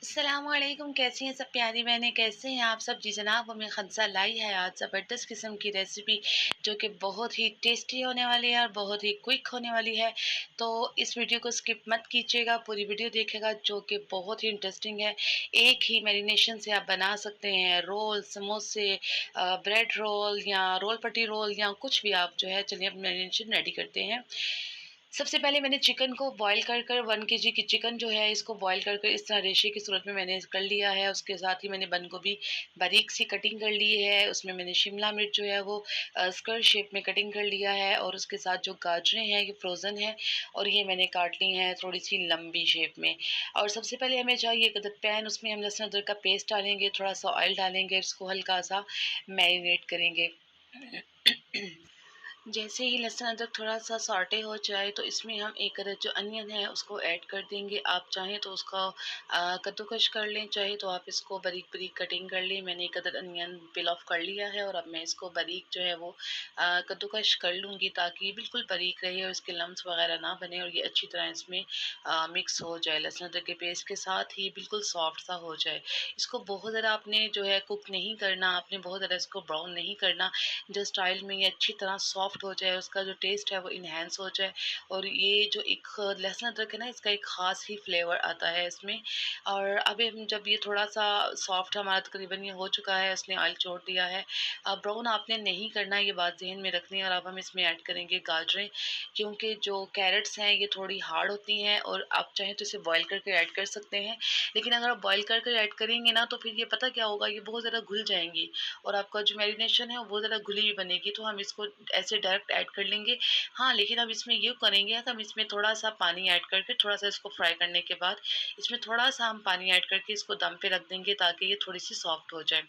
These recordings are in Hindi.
अस्सलामुअलैकुम, कैसी हैं सब प्यारी बहनें, कैसे हैं आप सब? जी जनाब, हमें खंसा लाई है आज ज़बरदस्त किस्म की रेसिपी जो कि बहुत ही टेस्टी होने वाली है और बहुत ही क्विक होने वाली है। तो इस वीडियो को स्किप मत कीजिएगा, पूरी वीडियो देखिएगा जो कि बहुत ही इंटरेस्टिंग है। एक ही मैरिनेशन से आप बना सकते हैं रोल, समोसे, ब्रेड रोल या रोल पट्टी रोल या कुछ भी आप जो है चलिए अब मैरिनेशन रेडी करते हैं। सबसे पहले मैंने चिकन को बॉयल कर कर 1 केजी की चिकन जो है इसको बॉयल कर कर इस तरह रेशे की सूरत में मैंने कर लिया है। उसके साथ ही मैंने बंद गोभी बारीक सी कटिंग कर ली है। उसमें मैंने शिमला मिर्च जो है वो स्क्वायर शेप में कटिंग कर लिया है और उसके साथ जो गाजरें हैं ये फ्रोज़न है और ये मैंने काट ली हैं थोड़ी-सी लंबी शेप में। और सबसे पहले हमें चाहिए एक अदद पैन, उसमें हम लहसुन अदरक का पेस्ट डालेंगे, थोड़ा-सा ऑयल डालेंगे, इसको हल्का-सा मैरिनेट करेंगे। जैसे ही लहसुन अदरक थोड़ा-सा सॉटे हो जाए तो इसमें हम एक अदद जो अनियन है उसको ऐड कर देंगे। आप चाहें तो उसका कद्दूकस कर लें, चाहे तो आप इसको बारीक-बारीक कटिंग कर लें। मैंने एक अदद अनियन पील ऑफ कर लिया है और अब मैं इसको बारीक जो है वो कद्दूकस कर लूँगी ताकि बिल्कुल बारीक रहे और इसके लम्स वगैरह ना बने और ये अच्छी तरह इसमें मिक्स हो जाए। लहसुन अदरक के पेस्ट के साथ ही बिल्कुल सॉफ्ट सा हो जाए। इसको बहुत ज़्यादा आपने जो है कुक नहीं करना, आपने बहुत ज़्यादा इसको ब्राउन नहीं करना। जस्ट ऑयल में ये अच्छी तरह सॉफ्ट हो जाए, उसका जो टेस्ट है वो इन्हेंस हो जाए और ये जो एक लहसुन अदरक है ना इसका एक ख़ास ही फ्लेवर आता है इसमें। और अभी हम जब ये थोड़ा-सा सॉफ्ट हमारा तकरीबन ये हो चुका है, इसने ऑयल छोड़ दिया है। ब्राउन आपने नहीं करना, ये बात ज़हन में रखनी है। और अब हम इसमें ऐड करेंगे गाजरें, क्योंकि जो कैरेट्स हैं ये थोड़ी हार्ड होती हैं और आप चाहें तो इसे बॉयल करके ऐड कर सकते हैं। लेकिन अगर आप बॉयल कर कर ऐड करेंगे ना तो फिर ये पता क्या होगा, ये बहुत ज़्यादा घुल जाएँगी और आपका जो मैरिनेशन है वो बहुत ज़्यादा घुली हुई बनेगी, तो हम इसको ऐसे डायरेक्ट ऐड कर लेंगे। हाँ, लेकिन अब इसमें ये करेंगे कि हम इसमें थोड़ा-सा पानी ऐड करके थोड़ा-सा इसको फ्राई करने के बाद इसमें थोड़ा-सा हम पानी ऐड करके इसको दम पे रख देंगे ताकि ये थोड़ी-सी सॉफ्ट हो जाए।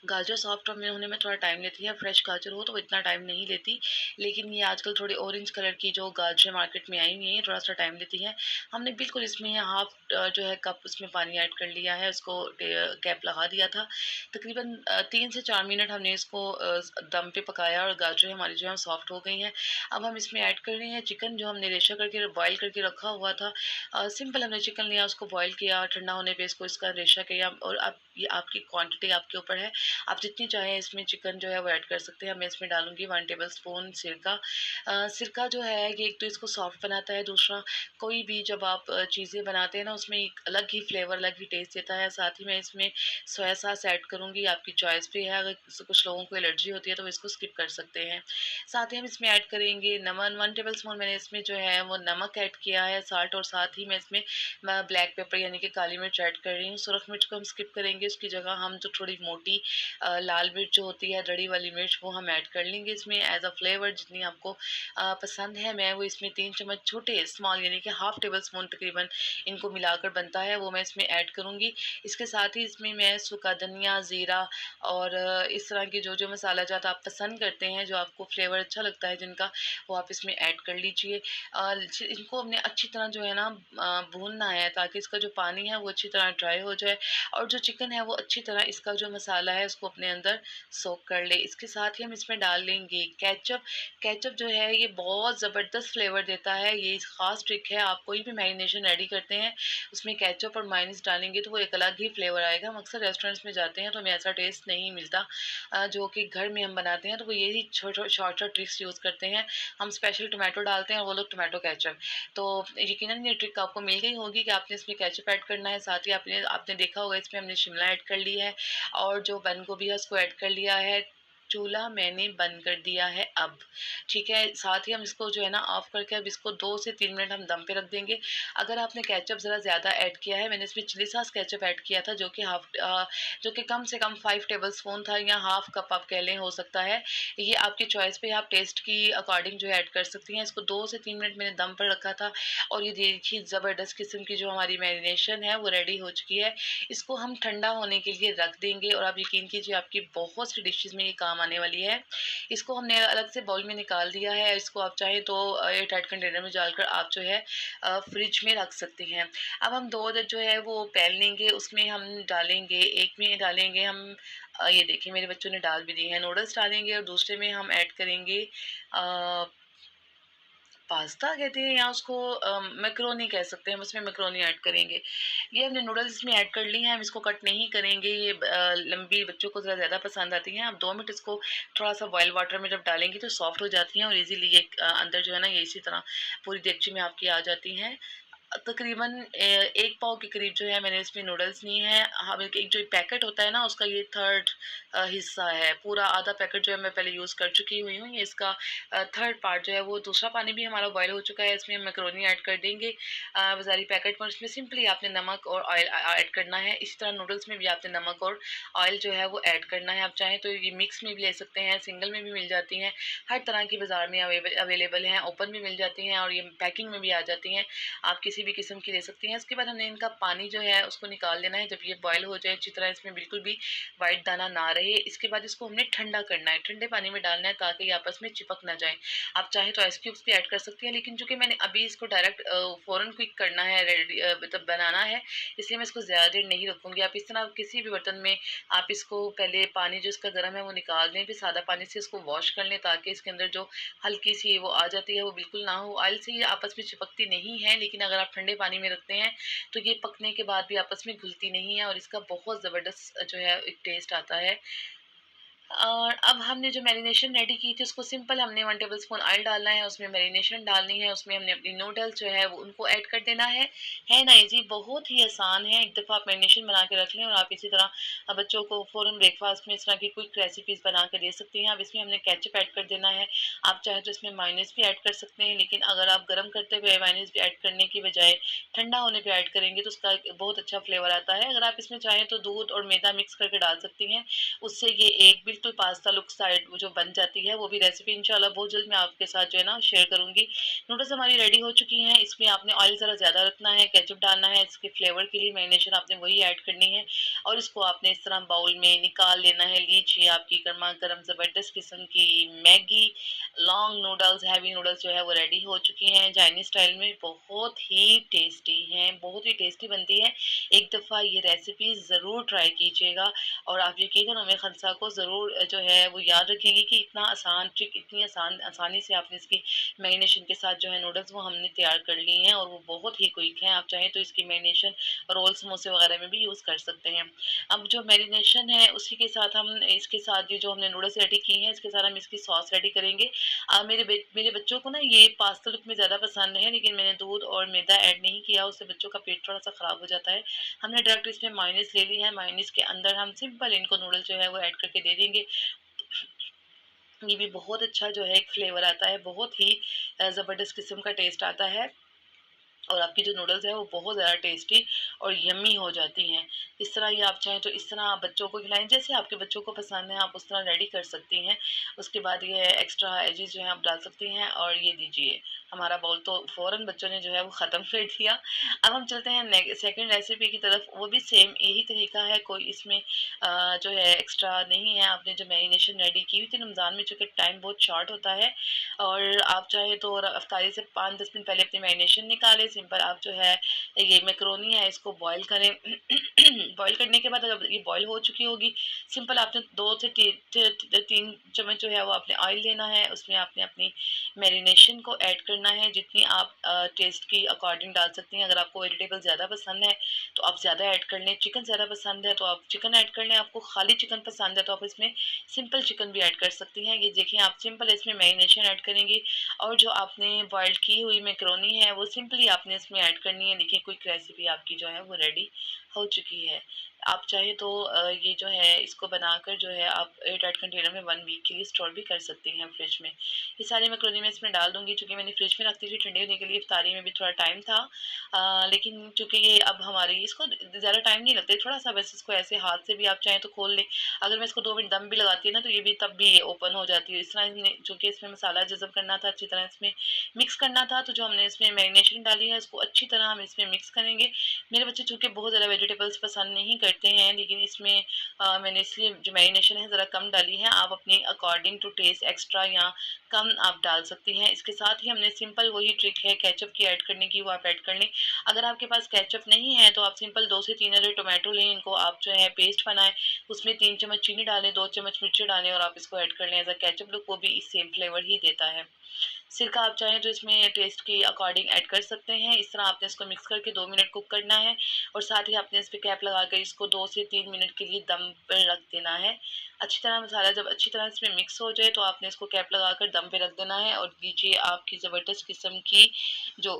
गाजर सॉफ्ट होने में थोड़ा टाइम लेती है, फ्रेश गाजर हो तो वो इतना टाइम नहीं लेती, लेकिन ये आजकल थोड़ी ऑरेंज कलर की जो गाजरें मार्केट में आई हुई हैं, थोड़ा-सा टाइम लेती हैं। हमने बिल्कुल इसमें हाफ़ जो है कप उसमें पानी ऐड कर लिया है, उसको कैप लगा दिया था। तकरीबन 3 से 4 मिनट हमने इसको दम पे पकाया और गाजरें हमारी जो है सॉफ्ट हो गई हैं। अब हम इसमें ऐड कर रहे हैं चिकन जो हमने रेशा करके बॉयल करके रखा हुआ था। सिंपल हमने चिकन लिया, उसको बॉयल किया, ठंडा होने पे इसको इसका रेशा किया और अब ये आपकी क्वांटिटी आपके ऊपर है। आप जितनी चाहें इसमें चिकन जो है वो ऐड कर सकते हैं। मैं इसमें डालूँगी 1 टेबलस्पून सिरका। सिरका जो है ये एक तो इसको सॉफ्ट बनाता है, दूसरा कोई भी जब आप चीज़ें बनाते हैं ना उसमें एक अलग ही फ्लेवर, अलग ही टेस्ट देता है। साथ ही मैं इसमें सोया सॉस ऐड करूँगी, आपकी चॉइस पे है। अगर कुछ लोगों को एलर्जी होती है तो वो इसको स्किप कर सकते हैं। साथ ही हम इसमें ऐड करेंगे नमक, 1 टेबलस्पून मैंने इसमें जो है वो नमक ऐड किया है, साल्ट, और साथ ही मैं इसमें ब्लैक पेपर यानी कि काली मिर्च ऐड कर रही हूँ। सुरख मिर्च को हम स्किप करेंगे, उसकी जगह हम जो थोड़ी मोटी लाल मिर्च जो होती है, दड़ी वाली मिर्च, वो हम ऐड कर लेंगे इसमें एज़ अ फ्लेवर जितनी आपको पसंद है। मैं वो इसमें 3 चम्मच छोटे स्मॉल यानी कि हाफ़ टेबल स्पून तकरीबन इनको मिलाकर बनता है, वो मैं इसमें ऐड करूँगी। इसके साथ ही इसमें मैं सूखा धनिया, ज़ीरा और इस तरह के जो-जो मसाला जात आप पसंद करते हैं, जो आपको फ्लेवर अच्छा लगता है जिनका, वो आप इसमें ऐड कर लीजिए। इनको हमने अच्छी तरह जो है ना भूनना है ताकि इसका जो पानी है वो अच्छी तरह ड्राई हो जाए और जो चिकन है वो अच्छी तरह इसका जो मसाला है उसको अपने अंदर सोक कर ले। इसके साथ ही हम इसमें डाल लेंगे केचअप। केचअप जो है ये बहुत ज़बरदस्त फ्लेवर देता है, ये ख़ास ट्रिक है। आप कोई भी मैरिनेशन रेडी करते हैं उसमें केचअप और मायोनीज़ डालेंगे तो वो एक अलग ही फ्लेवर आएगा। हम अक्सर रेस्टोरेंट्स में जाते हैं तो हमें ऐसा टेस्ट नहीं मिलता जो कि घर में हम बनाते हैं, तो वो यही शॉर्ट ट्रिक्स यूज़ करते हैं। हम स्पेशल टोमेटो डालते हैं और वो लोग टोमेटो केचअप। तो यकीनन ये ट्रिक आपको मिल गई होगी कि आपने इसमें केचअप ऐड करना है, साथ ही आपने आपने देखा होगा इसमें हमने शिमला ऐड कर ली है और जो बंद गोभी है उसको ऐड कर लिया है। चूल्हा मैंने बंद कर दिया है अब, ठीक है? साथ ही हम इसको जो है ना ऑफ करके अब इसको 2 से 3 मिनट हम दम पे रख देंगे। अगर आपने केचअप ज़रा ज़्यादा ऐड किया है, मैंने इसमें चिली सॉस केचअप ऐड किया था जो कि कम से कम 5 टेबलस्पून था या हाफ़ कप आप कह लें हो सकता है। ये आपकी चॉइस पे है, आप टेस्ट की अकॉर्डिंग जो है ऐड कर सकती हैं। इसको 2 से 3 मिनट मैंने दम पर रखा था और ये देखिए ज़बरदस्त किस्म की जो हमारी मैरिनेशन है वो रेडी हो चुकी है। इसको हम ठंडा होने के लिए रख देंगे और आप यकीन कीजिए आपकी बहुत सी डिशेज़ में ये काम आने वाली है। इसको हमने अलग से बाउल में निकाल दिया है। इसको आप चाहें तो एयरटाइट कंटेनर में डालकर आप जो है फ्रिज में रख सकते हैं। अब हम 2 अदद जो है वो पैन लेंगे, उसमें हम डालेंगे, एक में डालेंगे हम ये देखिए मेरे बच्चों ने डाल भी दी हैं, नूडल्स डालेंगे और दूसरे में हम ऐड करेंगे अ पास्ता कहते हैं या उसको मैकरोनी कह सकते हैं, हम उसमें मैकरोनी ऐड करेंगे। ये हमने नूडल्स इसमें ऐड कर ली हैं, हम इसको कट नहीं करेंगे, ये लंबी बच्चों को ज़रा ज़्यादा पसंद आती हैं। आप 2 मिनट इसको थोड़ा-सा बॉयल वाटर में जब डालेंगी तो सॉफ्ट हो जाती हैं और ईज़िली ये अंदर जो है ना ये इसी तरह पूरी देगची में आपकी आ जाती हैं। तकरीबन 1 पाव के करीब जो है मैंने इसमें नूडल्स लिए हैं। हाँ, एक जो पैकेट होता है ना उसका ये 3rd हिस्सा है। पूरा आधा पैकेट जो है मैं पहले यूज़ कर चुकी हुई हूँ। ये इसका 3rd पार्ट जो है वो दूसरा पानी भी हमारा बॉयल हो चुका है। इसमें हम मैकरोनी ऐड कर देंगे बाज़ारी पैकेट में। इसमें सिंपली आपने नमक और ऑयल ऐड करना है। इसी तरह नूडल्स में भी आपने नमक और ऑयल जो है वो ऐड करना है। आप चाहें तो ये मिक्स में भी ले सकते हैं, सिंगल में भी मिल जाती हैं। हर तरह की बाज़ार में अवेलेबल हैं, ओपन भी मिल जाती हैं और ये पैकिंग में भी आ जाती हैं। आप किसी भी किस्म की ले सकती हैं। इसके बाद हमने इनका पानी जो है उसको निकाल देना है। जब ये बॉयल हो जाए अच्छी तरह, इसमें बिल्कुल भी वाइट दाना ना रहे, इसके बाद इसको हमने ठंडा करना है। ठंडे पानी में डालना है ताकि ये आपस में चिपक ना जाए। आप चाहें तो आइस क्यूब्स भी ऐड कर सकती हैं, लेकिन चूँकि मैंने अभी इसको डायरेक्ट फ़ौरन क्विक करना है, रेडी मतलब बनाना है, इसलिए मैं इसको ज़्यादा देर नहीं रखूँगी। आप इस तरह किसी भी बर्तन में आप इसको पहले पानी जो इसका गर्म है वो निकाल दें, फिर सादा पानी से इसको वॉश कर लें ताकि इसके अंदर जो हल्की सी वो आ जाती है वो बिल्कुल ना हो। ऑयल से ये आपस में चिपकती नहीं है, लेकिन अगर आप ठंडे पानी में रखते हैं तो ये पकने के बाद भी आपस में घुलती नहीं है और इसका बहुत ज़बरदस्त जो है एक टेस्ट आता है। और अब हमने जो मैरिनेशन रेडी की थी उसको सिंपल हमने 1 टेबलस्पून ऑयल डालना है, उसमें मैरिनेशन डालनी है, उसमें हमने अपनी नूडल्स जो है वो उनको ऐड कर देना है। है ना ईज़ी, बहुत ही आसान है। एक दफ़ा आप मैरिनेशन बना के रख लें और आप इसी तरह बच्चों को फ़ौरन ब्रेकफ़ास्ट में इस तरह की क्विक रेसिपीज़ बना के दे सकती हैं। अब इसमें हमने केचअप ऐड कर देना है। आप चाहें तो इसमें मायोनीज़ भी ऐड कर सकते हैं, लेकिन अगर आप गरम करते हुए मायोनीज़ भी ऐड करने की बजाय ठंडा होने पे ऐड करेंगे तो उसका एक बहुत अच्छा फ्लेवर आता है। अगर आप इसमें चाहें तो दूध और मैदा मिक्स करके डाल सकती हैं। उससे ये एक बिल्कुल पास्ता लुक साइड वो जो बन जाती है, वो भी रेसिपी इंशाल्लाह बहुत जल्द मैं आपके साथ जो है ना शेयर करूँगी। नूडल्स हमारी रेडी हो चुकी हैं, इसमें आपने ऑयल ज़रा ज़्यादा रखना है, केचअप डालना है, इसके फ्लेवर के लिए मैरिनेशन आपने वही ऐड करनी है और इसको आपने इस तरह बाउल में निकाल लेना है। लीजिए आपकी गरमा-गरम ज़बरदस्त किस्म की Maggi long noodles, heavy noodles जो है वो रेडी हो चुकी हैं। चाइनीज़ स्टाइल में बहुत ही टेस्टी हैं, बहुत ही टेस्टी बनती है। एक दफ़ा ये रेसिपी ज़रूर ट्राई कीजिएगा और आप यकीनन उम्मे खनसा को ज़रूर जो है वो याद रखेंगी कि इतना आसान ट्रिक, इतनी आसानी से आपने इसकी मैरिनेशन के साथ जो है नूडल्स वो हमने तैयार कर ली हैं और वो बहुत ही क्विक हैं। आप चाहें तो इसकी मैरिनेशन रोल समोसे वगैरह में भी यूज़ कर सकते हैं। अब जो मैरिनेशन है उसी के साथ हम इसके साथ ये जो हमने नूडल्स रेडी की हैं इसके साथ हम इसकी सॉस रेडी करेंगे। मेरे बच्चों को ना ये पास्ता लुक में ज़्यादा पसंद है, लेकिन मैंने दूध और मैदा ऐड नहीं किया, उससे बच्चों का पेट थोड़ा-सा ख़राब हो जाता है। हमने डायरेक्ट इसमें मायोनीज़ ले ली है, मायोनीज़ के अंदर हम सिंपल इनको नूडल्स जो है वो ऐड करके दे देंगे। ये भी बहुत अच्छा जो है एक फ्लेवर आता है, बहुत ही ज़बरदस्त किस्म का टेस्ट आता है। और आपकी जो नूडल्स है वो बहुत ज़्यादा टेस्टी और यम्मी हो जाती हैं। इस तरह ये आप चाहें तो इस तरह आप बच्चों को खिलाएँ, जैसे आपके बच्चों को पसंद है आप उस तरह रेडी कर सकती हैं। उसके बाद ये एक्स्ट्रा एजेस जो हैं आप डाल सकती हैं और ये दीजिए, हमारा बाउल तो फ़ौरन बच्चों ने जो है वो ख़त्म कर दिया। अब हम चलते हैं सेकंड रेसिपी की तरफ, वो भी सेम यही तरीका है, कोई इसमें जो है एक्स्ट्रा नहीं है। आपने जो मैरिनेशन रेडी की हुई थी रमज़ान में, चूँकि टाइम बहुत शॉर्ट होता है और आप चाहें तो रफ़्तारी से 5-10 मिनट पहले अपनी मैरिनेशन निकालें। सिंपल आप जो है ये मैकरोनी है इसको बॉयल करें। बॉयल करने के बाद जब ये बॉयल हो चुकी होगी, सिंपल आपने 2 से 3 चम्मच जो है वो आपने ऑयल लेना है, उसमें आपने अपनी मैरिनेशन को ऐड करना है, जितनी आप टेस्ट की अकॉर्डिंग डाल सकती हैं। अगर आपको वेजिटेबल ज़्यादा पसंद है तो आप ज़्यादा ऐड कर लें, चिकन ज़्यादा पसंद है तो आप चिकन ऐड कर लें, आपको खाली चिकन पसंद है तो आप इसमें सिंपल चिकन भी ऐड कर सकती हैं। ये देखिए आप सिंपल इसमें मैरिनेशन ऐड करेंगी और जो आपने बॉयल की हुई मैकरोनी है वो सिंपली आपने इसमें ऐड करनी है। देखिए क्विक रेसिपी आपकी जो है वो रेडी हो चुकी है। आप चाहें तो ये जो है इसको बनाकर जो है आप एयरटाइट कंटेनर में 1 वीक के लिए स्टोर भी कर सकती हैं फ्रिज में। ये सारी मैकरोनी मैं इसमें डाल दूँगी, चूँकि मैंने फ्रिज में रखी थी ठंडे होने के लिए, इफ्तारी में भी थोड़ा टाइम था। लेकिन चूँकि ये अब हमारी इसको ज़्यादा टाइम नहीं लगता, थोड़ा-सा बस इसको ऐसे हाथ से भी आप चाहें तो खोल लें। अगर मैं इसको 2 मिनट दम भी लगाती है ना तो ये भी तब भी ये ओपन हो जाती है। इस तरह हमने चूँकि इसमें मसाला जज़ब करना था, अच्छी तरह इसमें मिक्स करना था, तो जो हमने इसमें मैरिनेशन डाली है इसको अच्छी तरह हम इसमें मिक्स करेंगे। मेरे बच्चे चूँकि बहुत ज़्यादा वेजिटेबल्स पसंद नहीं करते हैं, लेकिन इसमें मैंने इसलिए जो मैरिनेशन है ज़रा कम डाली है। आप अपनी अकॉर्डिंग टू टेस्ट एक्स्ट्रा या कम आप डाल सकती हैं। इसके साथ ही हमने सिंपल वही ट्रिक है केचअप की ऐड करने की, वो आप ऐड कर लें। अगर आपके पास केचअप नहीं है तो आप सिंपल 2 से 3 अदर टोमेटो लें, इनको आप जो है पेस्ट बनाएँ, उसमें 3 चम्मच चीनी डालें, 2 चम्मच मिर्ची डालें और आप इसको ऐड कर लें एज़ अ केचअप लुक, वो भी सेम फ्लेवर ही देता है। सिरका आप चाहें तो इसमें टेस्ट के अकॉर्डिंग ऐड कर सकते हैं। इस तरह आपने इसको मिक्स करके 2 मिनट कुक करना है और साथ ही आपने इस पे कैप लगाकर इसको 2 से 3 मिनट के लिए दम पर रख देना है। अच्छी तरह मसाला जब अच्छी तरह इसमें मिक्स हो जाए तो आपने इसको कैप लगाकर दम पे रख देना है और लीजिए आपकी ज़बरदस्त किस्म की जो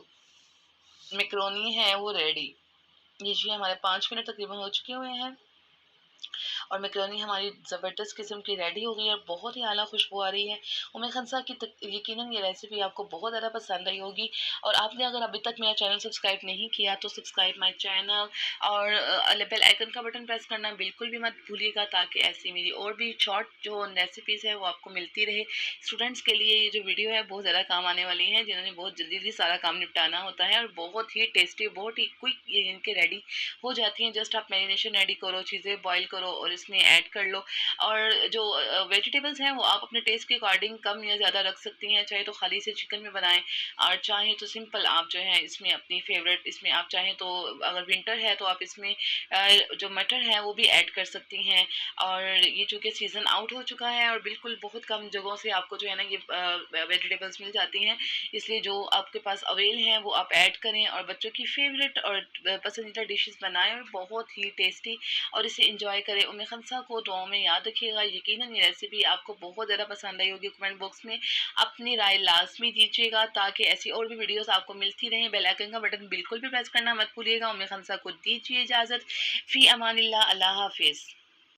मैकरोनी है वो रेडी। लीजिए हमारे 5 मिनट तकरीबन हो चुके हुए हैं और मैकरोनी हमारी ज़बरदस्त किस्म की रेडी हो गई है, बहुत ही आला खुशबू आ रही है। उम्मीद खनसा कि यकीनन ये रेसिपी आपको बहुत ज़्यादा पसंद आई होगी और आपने अगर अभी तक मेरा चैनल सब्सक्राइब नहीं किया तो सब्सक्राइब माय चैनल और बेल आइकन का बटन प्रेस करना बिल्कुल भी मत भूलिएगा ताकि ऐसी मेरी और भी शॉर्ट जो रेसिपीज़ है वो आपको मिलती रहे। स्टूडेंट्स के लिए ये जो वीडियो है बहुत ज़्यादा काम आने वाली है, जिन्होंने बहुत जल्दी सारा काम निपटाना होता है और बहुत ही टेस्टी, बहुत ही क्विक ये इनके रेडी हो जाती हैं। जस्ट आप मैरिनेशन रेडी करो, चीज़ें बॉईल करो और इसमें ऐड कर लो और जो वेजिटेबल्स हैं वो आप अपने टेस्ट के अकॉर्डिंग कम या ज़्यादा रख सकती हैं, चाहे तो खाली से चिकन में बनाएं और चाहें तो सिंपल आप जो है इसमें अपनी फेवरेट इसमें आप चाहें तो अगर विंटर है तो आप इसमें जो मटर है वो भी ऐड कर सकती हैं। और ये चूँकि सीज़न आउट हो चुका है और बिल्कुल बहुत कम जगहों से आपको जो है ना ये वेजिटेबल्स मिल जाती हैं, इसलिए जो आपके पास अवेल हैं वो आप ऐड करें और बच्चों की फेवरेट और पसंदीदा डिशेस बनाएं और बहुत ही टेस्टी और इसे इंजॉय करें। उम्मीद खनसा को दुआओं में याद रखिएगा। यकीनन ये रेसिपी आपको बहुत ज़्यादा पसंद आई होगी। कमेंट बॉक्स में अपनी राय लाजमी दीजिएगा ताकि ऐसी और भी वीडियोस आपको मिलती रहें। बेल आइकन का बटन बिल्कुल भी प्रेस करना मत भूलिएगा। उम्मीद खनसा को दीजिए इजाज़त। फ़ी अमानिल्लाह, अल्लाह हाफिज़।